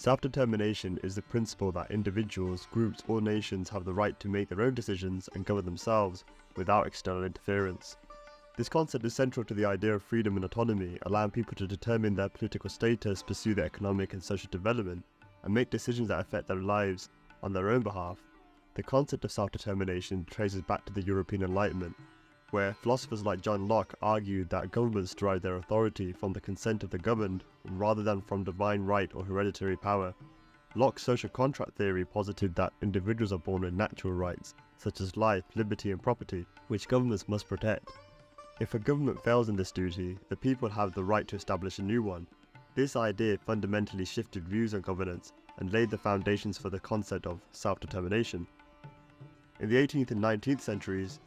Self-determination is the principle that individuals, groups, or nations have the right to make their own decisions and govern themselves without external interference. This concept is central to the idea of freedom and autonomy, allowing people to determine their political status, pursue their economic and social development, and make decisions that affect their lives on their own behalf. The concept of self-determination traces back to the European Enlightenment, where philosophers like John Locke argued that governments derive their authority from the consent of the governed rather than from divine right or hereditary power. Locke's social contract theory posited that individuals are born with natural rights, such as life, liberty and property, which governments must protect. If a government fails in this duty, the people have the right to establish a new one. This idea fundamentally shifted views on governance and laid the foundations for the concept of self-determination. In the 18th and 19th centuries,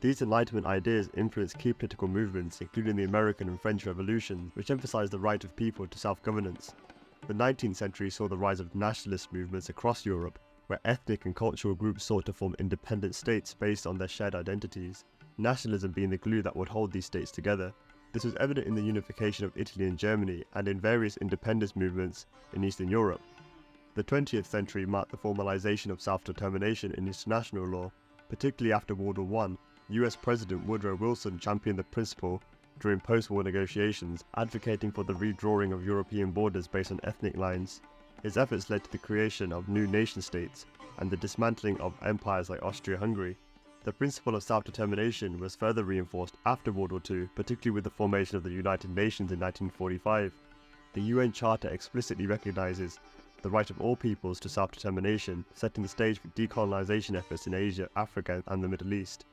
these Enlightenment ideas influenced key political movements, including the American and French revolutions, which emphasized the right of people to self-governance. The 19th century saw the rise of nationalist movements across Europe, where ethnic and cultural groups sought to form independent states based on their shared identities, nationalism being the glue that would hold these states together. This was evident in the unification of Italy and Germany and in various independence movements in Eastern Europe. The 20th century marked the formalization of self-determination in international law, particularly after World War I. US President Woodrow Wilson championed the principle during post-war negotiations, advocating for the redrawing of European borders based on ethnic lines. His efforts led to the creation of new nation-states and the dismantling of empires like Austria-Hungary. The principle of self-determination was further reinforced after World War II, particularly with the formation of the United Nations in 1945. The UN Charter explicitly recognizes the right of all peoples to self-determination, setting the stage for decolonization efforts in Asia, Africa, and the Middle East.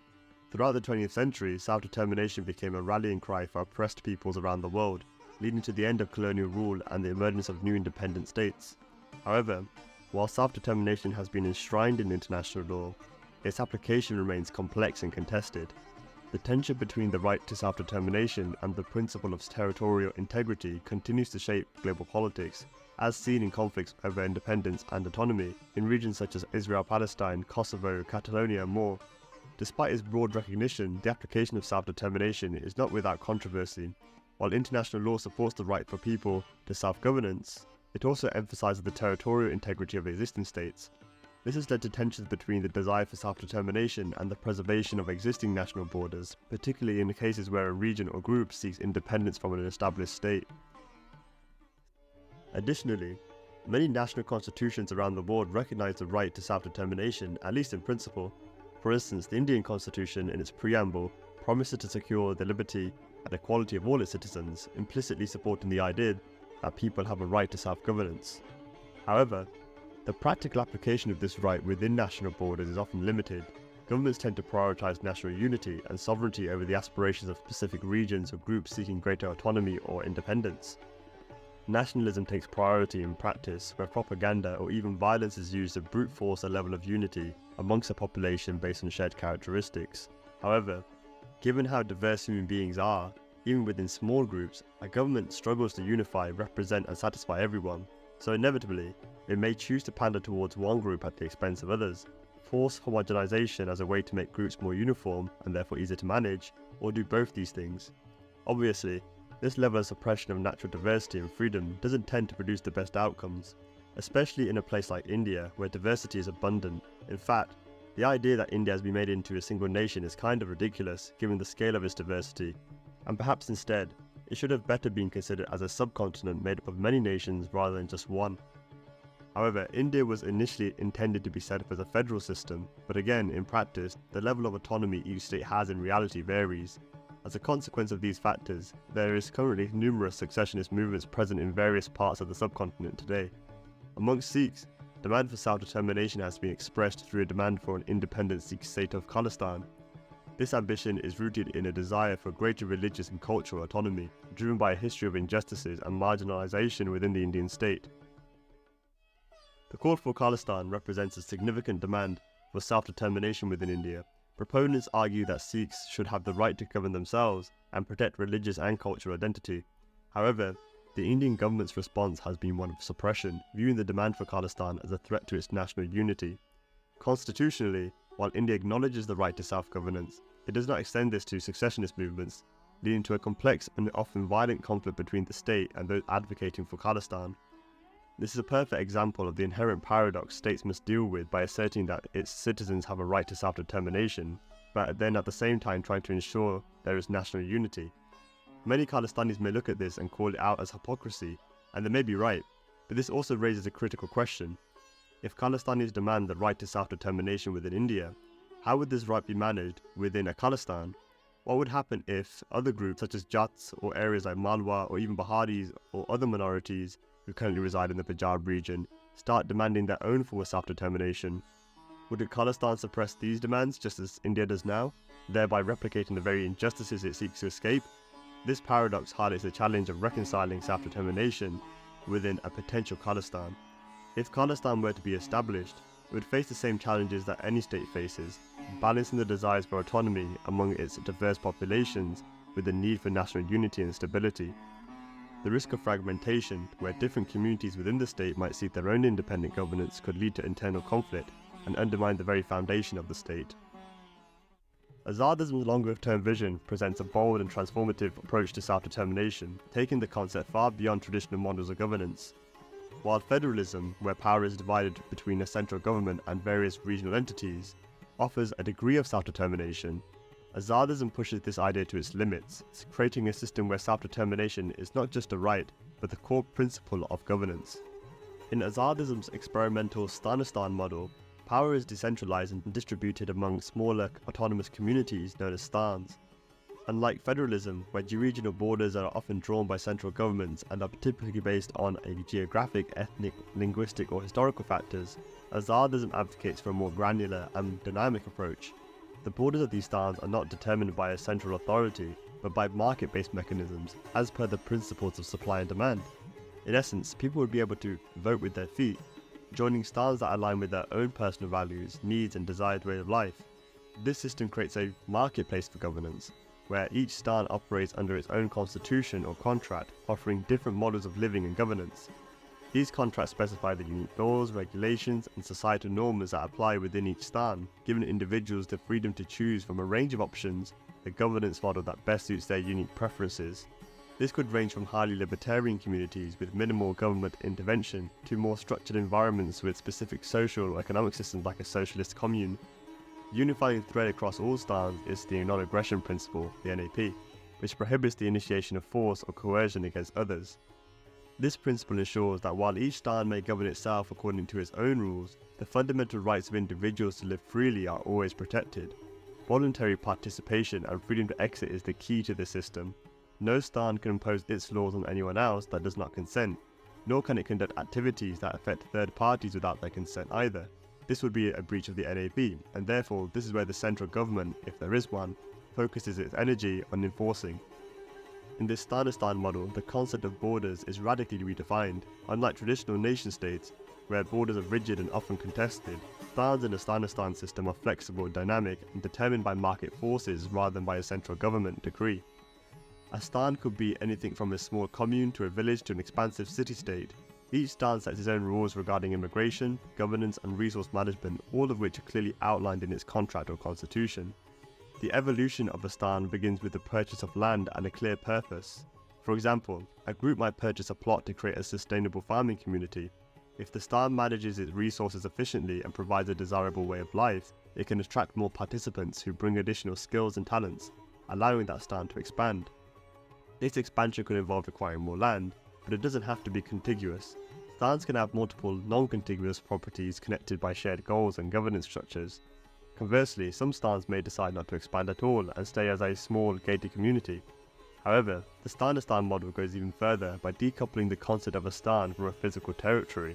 Throughout the 20th century, self-determination became a rallying cry for oppressed peoples around the world, leading to the end of colonial rule and the emergence of new independent states. However, while self-determination has been enshrined in international law, its application remains complex and contested. The tension between the right to self-determination and the principle of territorial integrity continues to shape global politics, as seen in conflicts over independence and autonomy in regions such as Israel, Palestine, Kosovo, Catalonia, and more. Despite its broad recognition, the application of self-determination is not without controversy. While international law supports the right for people to self-governance, it also emphasizes the territorial integrity of existing states. This has led to tensions between the desire for self-determination and the preservation of existing national borders, particularly in cases where a region or group seeks independence from an established state. Additionally, many national constitutions around the world recognize the right to self-determination, at least in principle. For instance, the Indian Constitution, in its preamble, promises to secure the liberty and equality of all its citizens, implicitly supporting the idea that people have a right to self-governance. However, the practical application of this right within national borders is often limited. Governments tend to prioritize national unity and sovereignty over the aspirations of specific regions or groups seeking greater autonomy or independence. Nationalism takes priority in practice, where propaganda or even violence is used to brute force a level of unity amongst a population based on shared characteristics. However, given how diverse human beings are, even within small groups, a government struggles to unify, represent and satisfy everyone, so inevitably, it may choose to pander towards one group at the expense of others, force homogenization as a way to make groups more uniform and therefore easier to manage, or do both these things. Obviously, this level of suppression of natural diversity and freedom doesn't tend to produce the best outcomes, especially in a place like India where diversity is abundant. In fact, the idea that India has been made into a single nation is kind of ridiculous given the scale of its diversity, and perhaps instead, it should have better been considered as a subcontinent made up of many nations rather than just one. However, India was initially intended to be set up as a federal system, but again, in practice, the level of autonomy each state has in reality varies. As a consequence of these factors, there is currently numerous successionist movements present in various parts of the subcontinent today. Amongst Sikhs, demand for self-determination has been expressed through a demand for an independent Sikh state of Khalistan. This ambition is rooted in a desire for greater religious and cultural autonomy, driven by a history of injustices and marginalization within the Indian state. The call for Khalistan represents a significant demand for self-determination within India. Proponents argue that Sikhs should have the right to govern themselves and protect religious and cultural identity. However, the Indian government's response has been one of suppression, viewing the demand for Khalistan as a threat to its national unity. Constitutionally, while India acknowledges the right to self-governance, it does not extend this to successionist movements, leading to a complex and often violent conflict between the state and those advocating for Khalistan. This is a perfect example of the inherent paradox states must deal with by asserting that its citizens have a right to self-determination, but then at the same time trying to ensure there is national unity. Many Khalistanis may look at this and call it out as hypocrisy, and they may be right, but this also raises a critical question. If Khalistanis demand the right to self-determination within India, how would this right be managed within a Khalistan? What would happen if other groups such as Jats or areas like Malwa or even Biharis or other minorities who currently reside in the Punjab region start demanding their own form of self-determination? Would a Khalistan suppress these demands just as India does now, thereby replicating the very injustices it seeks to escape? This paradox highlights the challenge of reconciling self-determination within a potential Khalistan. If Khalistan were to be established, it would face the same challenges that any state faces, balancing the desires for autonomy among its diverse populations with the need for national unity and stability. The risk of fragmentation, where different communities within the state might seek their own independent governance, could lead to internal conflict and undermine the very foundation of the state. Azadism's longer-term vision presents a bold and transformative approach to self-determination, taking the concept far beyond traditional models of governance. While federalism, where power is divided between a central government and various regional entities, offers a degree of self-determination, Azadism pushes this idea to its limits, creating a system where self-determination is not just a right, but the core principle of governance. In Azadism's experimental Stanistan model, power is decentralized and distributed among smaller autonomous communities known as stans. Unlike federalism, where regional borders are often drawn by central governments and are typically based on a geographic, ethnic, linguistic or historical factors, Azadism advocates for a more granular and dynamic approach. The borders of these stans are not determined by a central authority, but by market-based mechanisms, as per the principles of supply and demand. In essence, people would be able to vote with their feet, joining stans that align with their own personal values, needs and desired way of life. This system creates a marketplace for governance, where each stan operates under its own constitution or contract, offering different models of living and governance. These contracts specify the unique laws, regulations, and societal norms that apply within each stan, giving individuals the freedom to choose from a range of options the governance model that best suits their unique preferences. This could range from highly libertarian communities with minimal government intervention to more structured environments with specific social or economic systems like a socialist commune. The unifying thread across all stans is the non-aggression principle, the NAP, which prohibits the initiation of force or coercion against others. This principle ensures that while each stan may govern itself according to its own rules, the fundamental rights of individuals to live freely are always protected. Voluntary participation and freedom to exit is the key to the system. No stan can impose its laws on anyone else that does not consent, nor can it conduct activities that affect third parties without their consent either. This would be a breach of the NAP, and therefore this is where the central government, if there is one, focuses its energy on enforcing. In this Stanistan model, the concept of borders is radically redefined. Unlike traditional nation-states, where borders are rigid and often contested, stans in the Stanistan system are flexible, dynamic, and determined by market forces rather than by a central government decree. A stan could be anything from a small commune to a village to an expansive city-state. Each stan sets its own rules regarding immigration, governance, and resource management, all of which are clearly outlined in its contract or constitution. The evolution of a stan begins with the purchase of land and a clear purpose. For example, a group might purchase a plot to create a sustainable farming community. If the stan manages its resources efficiently and provides a desirable way of life, it can attract more participants who bring additional skills and talents, allowing that stan to expand. This expansion could involve acquiring more land, but it doesn't have to be contiguous. Stans can have multiple non-contiguous properties connected by shared goals and governance structures. Conversely, some stans may decide not to expand at all and stay as a small, gated community. However, the Stanistan model goes even further by decoupling the concept of a stan from a physical territory.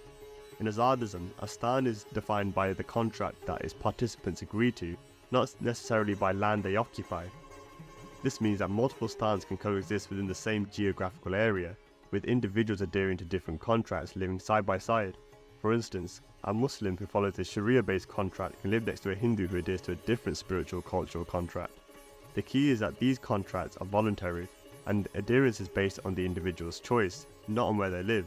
In Azadism, a stan is defined by the contract that its participants agree to, not necessarily by land they occupy. This means that multiple stans can coexist within the same geographical area, with individuals adhering to different contracts living side by side. For instance, a Muslim who follows a Sharia-based contract can live next to a Hindu who adheres to a different spiritual cultural contract. The key is that these contracts are voluntary, and adherence is based on the individual's choice, not on where they live.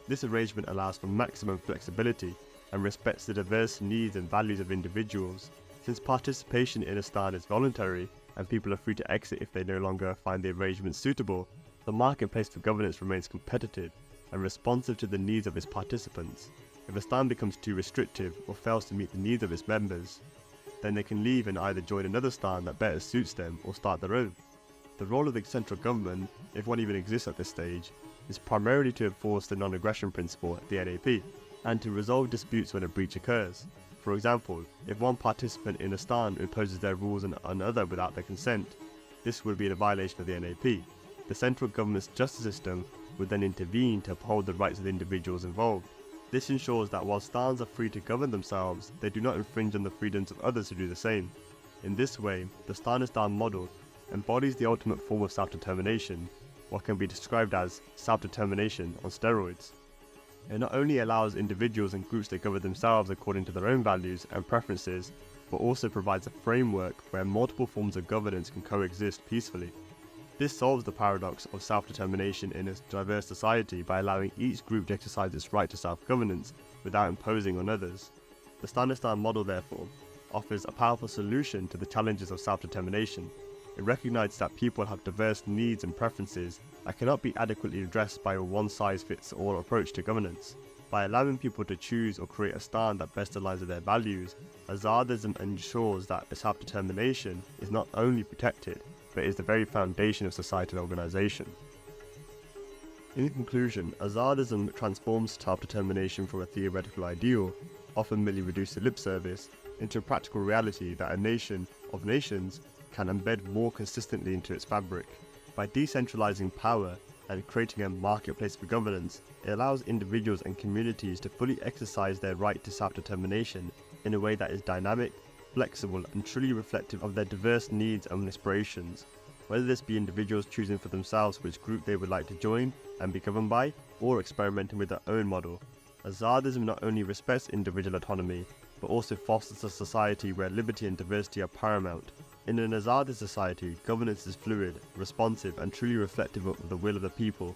This arrangement allows for maximum flexibility and respects the diverse needs and values of individuals. Since participation in a stan is voluntary, and people are free to exit if they no longer find the arrangement suitable, the marketplace for governance remains competitive. and responsive to the needs of its participants. If a stan becomes too restrictive or fails to meet the needs of its members, then they can leave and either join another stan that better suits them or start their own. The role of the central government, if one even exists at this stage, is primarily to enforce the non-aggression principle, the NAP, and to resolve disputes when a breach occurs. For example, if one participant in a stan imposes their rules on another without their consent, this would be a violation of the NAP. The central government's justice system would then intervene to uphold the rights of the individuals involved. This ensures that while stans are free to govern themselves, they do not infringe on the freedoms of others to do the same. In this way, the Stanistan model embodies the ultimate form of self-determination, what can be described as self-determination on steroids. It not only allows individuals and groups to govern themselves according to their own values and preferences, but also provides a framework where multiple forms of governance can coexist peacefully. This solves the paradox of self-determination in a diverse society by allowing each group to exercise its right to self-governance without imposing on others. The Stanistan model, therefore, offers a powerful solution to the challenges of self-determination. It recognizes that people have diverse needs and preferences that cannot be adequately addressed by a one-size-fits-all approach to governance. By allowing people to choose or create a stan that best aligns with their values, Azadism ensures that self-determination is not only protected, but is the very foundation of societal organization. In conclusion, Azadism transforms self-determination from a theoretical ideal, often merely reduced to lip service, into a practical reality that a nation of nations can embed more consistently into its fabric. By decentralizing power and creating a marketplace for governance, it allows individuals and communities to fully exercise their right to self-determination in a way that is dynamic, flexible, and truly reflective of their diverse needs and aspirations, whether this be individuals choosing for themselves which group they would like to join and be governed by, or experimenting with their own model. Azadism not only respects individual autonomy, but also fosters a society where liberty and diversity are paramount. In an Azadist society, governance is fluid, responsive, and truly reflective of the will of the people.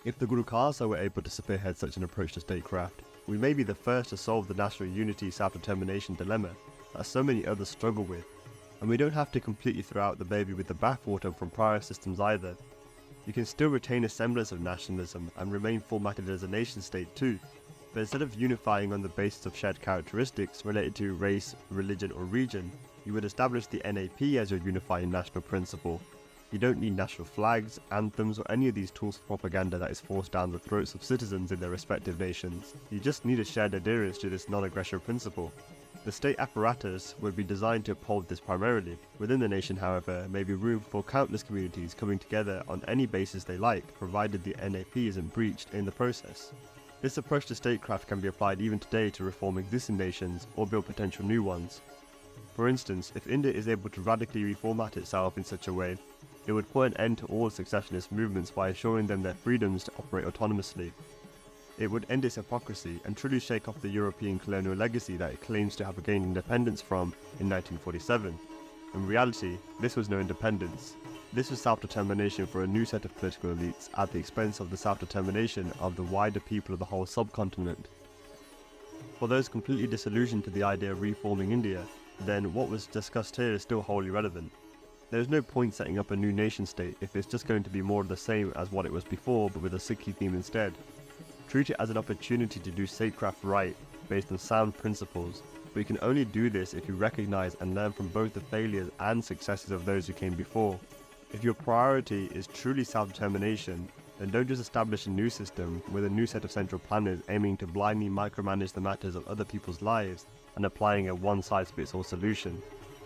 If the Guru Khalsa were able to spearhead such an approach to statecraft, we may be the first to solve the national unity self-determination dilemma that so many others struggle with. And we don't have to completely throw out the baby with the bathwater from prior systems either. You can still retain a semblance of nationalism and remain formatted as a nation state too, but instead of unifying on the basis of shared characteristics related to race, religion or region, you would establish the NAP as your unifying national principle. You don't need national flags, anthems or any of these tools for propaganda that is forced down the throats of citizens in their respective nations. You just need a shared adherence to this non-aggression principle. The state apparatus would be designed to uphold this primarily. Within the nation, however, may be room for countless communities coming together on any basis they like, provided the NAP isn't breached in the process. This approach to statecraft can be applied even today to reform existing nations or build potential new ones. For instance, if India is able to radically reformat itself in such a way, it would put an end to all successionist movements by assuring them their freedoms to operate autonomously. It would end its hypocrisy and truly shake off the European colonial legacy that it claims to have gained independence from in 1947. In reality, this was no independence. This was self-determination for a new set of political elites at the expense of the self-determination of the wider people of the whole subcontinent. For those completely disillusioned to the idea of reforming India, then what was discussed here is still wholly relevant. There is no point setting up a new nation state if it's just going to be more of the same as what it was before but with a Sikhi theme instead. Treat it as an opportunity to do statecraft right, based on sound principles, but you can only do this if you recognize and learn from both the failures and successes of those who came before. If your priority is truly self-determination, then don't just establish a new system with a new set of central planners aiming to blindly micromanage the matters of other people's lives and applying a one-size-fits-all solution.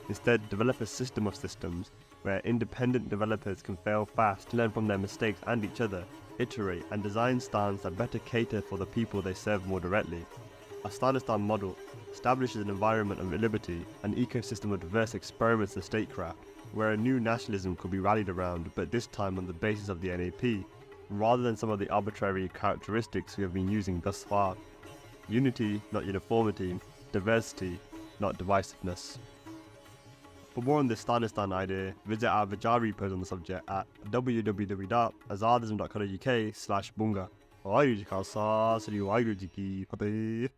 Instead, develop a system of systems where independent developers can fail fast, learn from their mistakes and each other, iterate and design stans that better cater for the people they serve more directly. A Stanistan model establishes an environment of liberty, an ecosystem of diverse experiments in statecraft, where a new nationalism could be rallied around, but this time on the basis of the NAP, rather than some of the arbitrary characteristics we have been using thus far. Unity, not uniformity, diversity, not divisiveness. For more on this Stanistan idea, visit our Vichaar Repos on the subject at www.azadism.co.uk/bunga. Waਹਿਗੁਰੂ ਜੀ ਕਾ ਖਾਲਸਾ, ਸ੍ਰੀ ਵਾਹਿਗੁਰੂ ਜੀ ਕੀ ਫਤਿਹ।